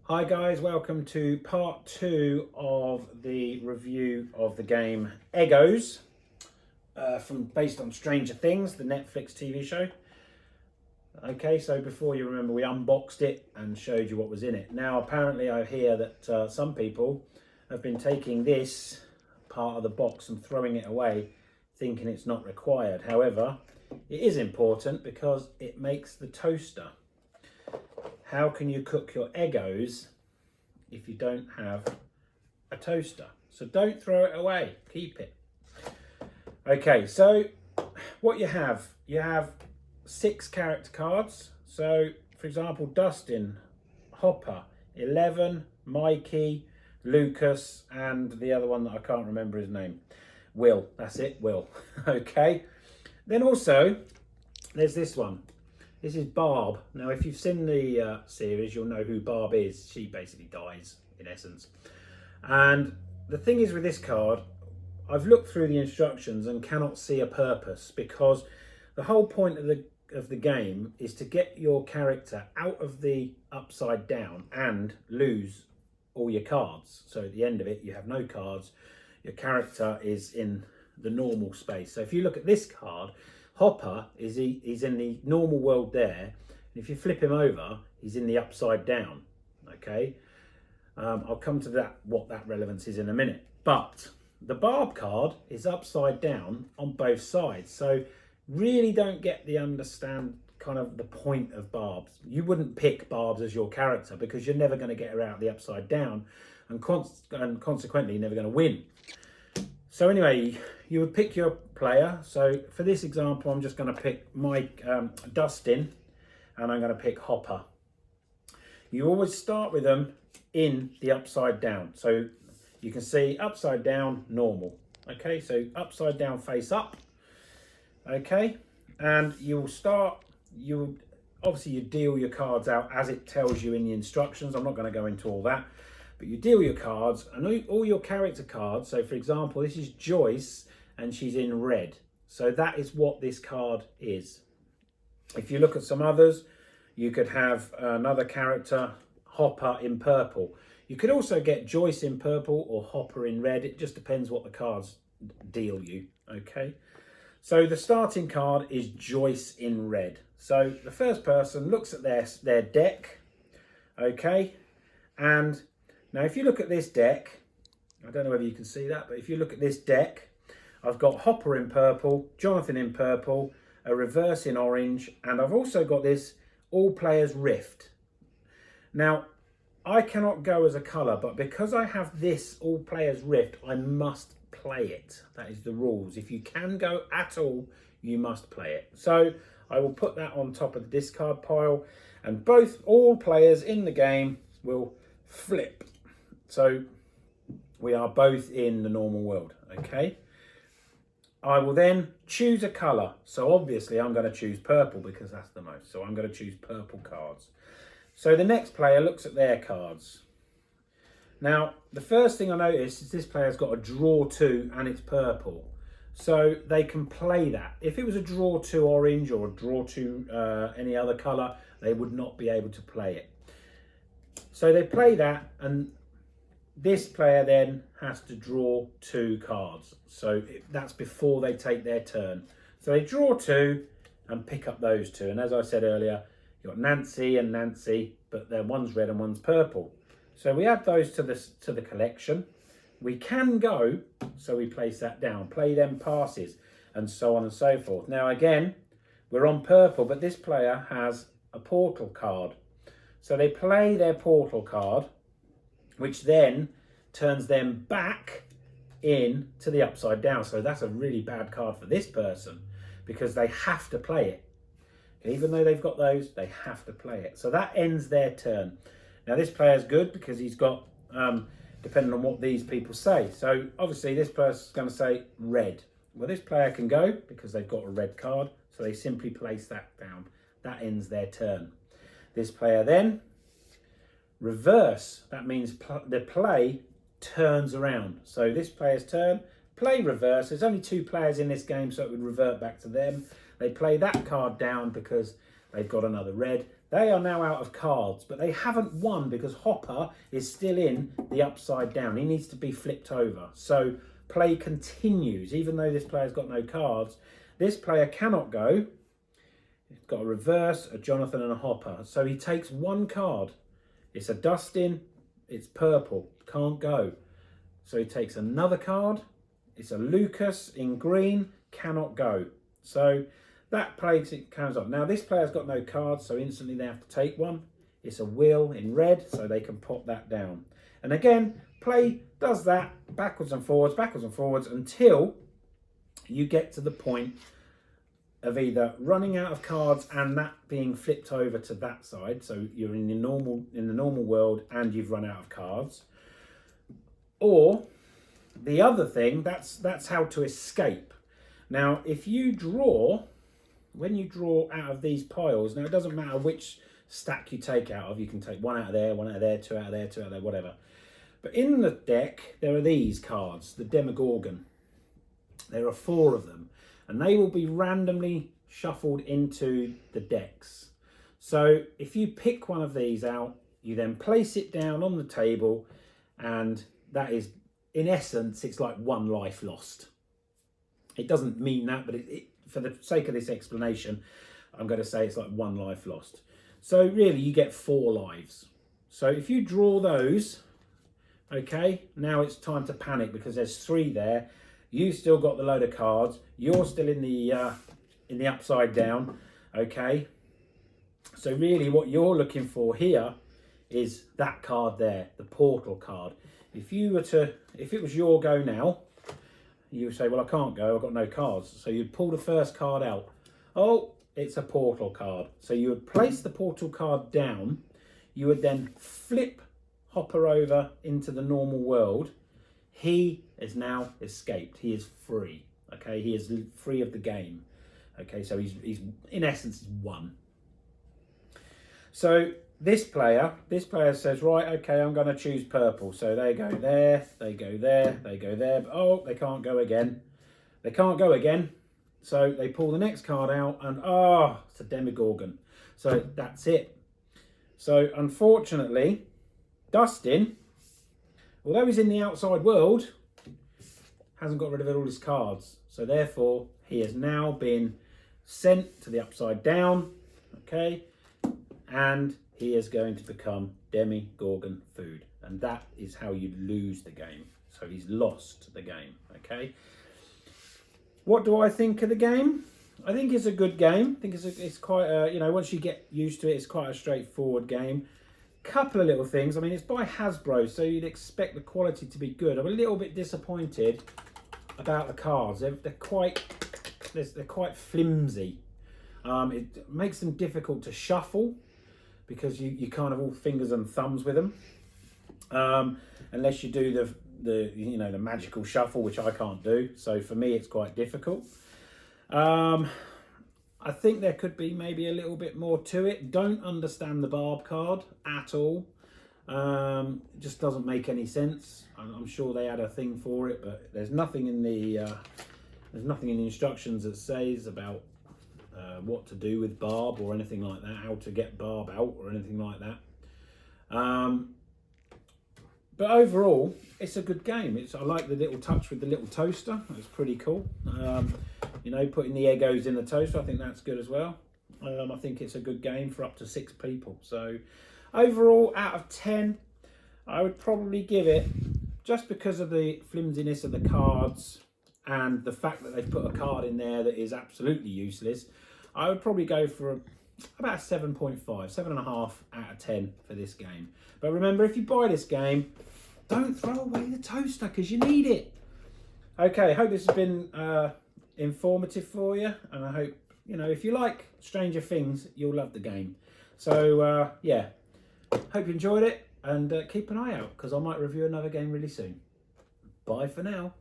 Hi guys, welcome to part 2 of the review of the game Eggos, based on Stranger Things, the Netflix TV show. Okay, so before you remember, we unboxed it and showed you what was in it. Now apparently I hear that some people have been taking this part of the box and throwing it away, thinking it's not required. However, it is important because it makes the toaster. How can you cook your Eggos if you don't have a toaster? So don't throw it away, keep it. Okay, so what you have 6 character cards. So for example, Dustin, Hopper, 11, Mikey, Lucas, and the other one that I can't remember his name. Will, that's it, Will. Okay, then also there's this one. This is Barb. Now, if you've seen the series, you'll know who Barb is. She basically dies, in essence. And the thing is with this card, I've looked through the instructions and cannot see a purpose, because the whole point of the game is to get your character out of the upside down and lose all your cards. So at the end of it, you have no cards. Your character is in the normal space. So if you look at this card, Hopper he's in the normal world there, and if you flip him over, he's in the upside down. Okay, I'll come to that, what that relevance is in a minute. But the Barb card is upside down on both sides, so really don't get the understand kind of the point of Barbs. You wouldn't pick Barbs as your character because you're never going to get her out of the upside down, and consequently never going to win. So anyway, you would pick your player. So for this example, I'm just going to pick Dustin, and I'm going to pick Hopper. You always start with them in the upside down. So you can see upside down, normal. Okay, so upside down, face up. Okay, and obviously you deal your cards out as it tells you in the instructions. I'm not going to go into all that. But you deal your cards and all your character cards. So for example, this is Joyce and she's in red. So that is what this card is. If you look at some others, you could have another character, Hopper, in purple. You could also get Joyce in purple or Hopper in red. It just depends what the cards deal you, okay? So the starting card is Joyce in red. So the first person looks at their deck, okay? And now, if you look at this deck, I don't know whether you can see that, but if you look at this deck, I've got Hopper in purple, Jonathan in purple, a reverse in orange, and I've also got this All Players Rift. Now, I cannot go as a colour, but because I have this All Players Rift, I must play it. That is the rules. If you can go at all, you must play it. So I will put that on top of the discard pile, and all players in the game will flip. So we are both in the normal world, okay? I will then choose a colour. So obviously I'm going to choose purple because that's the most. So I'm going to choose purple cards. So the next player looks at their cards. Now, the first thing I notice is this player's got a draw 2 and it's purple. So they can play that. If it was a draw 2 orange or a draw 2 any other colour, they would not be able to play it. So they play that, and this player then has to draw 2 cards. So that's before they take their turn. So they draw 2 and pick up those 2. And as I said earlier, you've got Nancy and Nancy, but one's red and one's purple. So we add those to the collection. We can go, so we place that down, play them passes, and so on and so forth. Now again, we're on purple, but this player has a portal card. So they play their portal card, which then turns them back in to the upside down. So that's a really bad card for this person because they have to play it. Even though they've got those, they have to play it. So that ends their turn. Now this player's good because he's got, depending on what these people say. So obviously this person's going to say red. Well, this player can go because they've got a red card. So they simply place that down. That ends their turn. This player then reverse. That means the play turns around. So this player's turn, play reverse. There's only 2 players in this game, so it would revert back to them. They play that card down because they've got another red. They are now out of cards, but they haven't won because Hopper is still in the upside down. He needs to be flipped over. So play continues, even though this player's got no cards. This player cannot go. He's got a reverse, a Jonathan and a Hopper. So he takes one card. It's a Dustin, it's purple, can't go. So he takes another card. It's a Lucas in green, cannot go. So that play comes up. Now this player's got no cards, so instantly they have to take one. It's a Will in red, so they can pop that down. And again, play does that backwards and forwards until you get to the point of either running out of cards and that being flipped over to that side. So you're in the normal world and you've run out of cards. Or the other thing, that's how to escape. Now, if you draw, when you draw out of these piles, now it doesn't matter which stack you take out of. You can take one out of there, one out of there, two out of there, two out of there, whatever. But in the deck, there are these cards, the Demogorgon. There are 4 of them, and they will be randomly shuffled into the decks. So if you pick one of these out, you then place it down on the table, and that is, in essence, it's like 1 life lost. It doesn't mean that, but for the sake of this explanation, I'm going to say it's like 1 life lost. So really, you get 4 lives. So if you draw those, okay, now it's time to panic because there's 3 there. You've still got the load of cards. You're still in the upside down, okay? So really what you're looking for here is that card there, the portal card. If it was your go now, you would say, well, I can't go, I've got no cards. So you'd pull the first card out. Oh, it's a portal card. So you would place the portal card down. You would then flip Hopper over into the normal world. He is now escaped. He is free. Okay, he is free of the game. Okay, so he's in essence won. So this player says, right, okay, I'm going to choose purple. So they go there, they go there, they go there. But, oh, they can't go again. They can't go again. So they pull the next card out and, it's a Demogorgon. So that's it. So unfortunately, Dustin, although he's in the outside world, hasn't got rid of all his cards. So therefore, he has now been sent to the upside down, okay? And he is going to become Demogorgon food. And that is how you lose the game. So he's lost the game, okay? What do I think of the game? I think it's a good game. I think it's quite a, once you get used to it, it's quite a straightforward game. Couple of little things. I mean, it's by Hasbro, so you'd expect the quality to be good. I'm a little bit disappointed about the cards. They're quite flimsy. It makes them difficult to shuffle because you kind of all fingers and thumbs with them, unless you do the magical shuffle, which I can't do. So for me, it's quite difficult. I think there could be maybe a little bit more to it. Don't understand the barb card at all. It just doesn't make any sense. I'm sure they had a thing for it, but there's nothing in the instructions that says about what to do with barb or anything like that, how to get barb out or anything like that. But overall, it's a good game. I like the little touch with the little toaster. It's pretty cool. Putting the Eggos in the toaster, I think that's good as well. I think it's a good game for up to 6 people. So overall, out of 10, I would probably give it, just because of the flimsiness of the cards and the fact that they've put a card in there that is absolutely useless, I would probably go for about 7.5, 7.5 out of 10 for this game. But remember, if you buy this game, don't throw away the toaster because you need it. Okay, I hope this has been informative for you, and I hope, if you like Stranger Things, you'll love the game. So, yeah, hope you enjoyed it, and keep an eye out because I might review another game really soon. Bye for now.